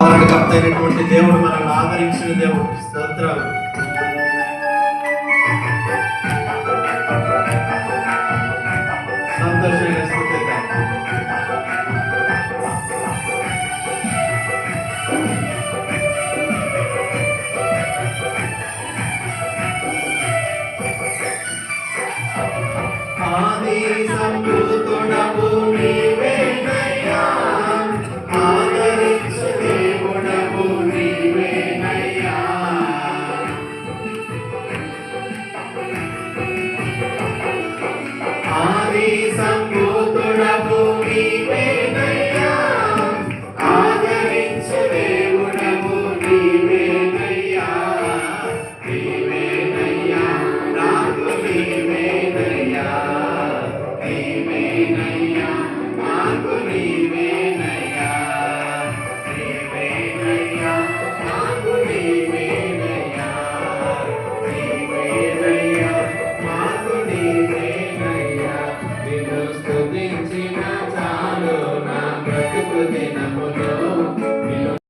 అయినటువంటి దేవుడు మనల్ని ఆదరించిన దేవుడు. స్తోత్రాలు. సంతోషంగా స్తుతిద్దాం. ఆది సంభూతుడవు నీవేనయ్యా, ఆదరించు దేవుడవు నీవేనయ్యా. ఆది సంభూతుడవు నీవేనయ్యా, ఆదరించు దేవుడవు నీవేనయ్యా. నీవేనయ్యా నాకు నీవేనయ్యా, నీవేనయ్యా నాకు నీవేనయ్యా, నీవేనయ్యా నాకు నీవేనయ్యా, నీవేనయ్యా నాకు నీవేనయ్యా. నిన్ను స్తుతించిన చాలు నా బ్రతుకు దినములో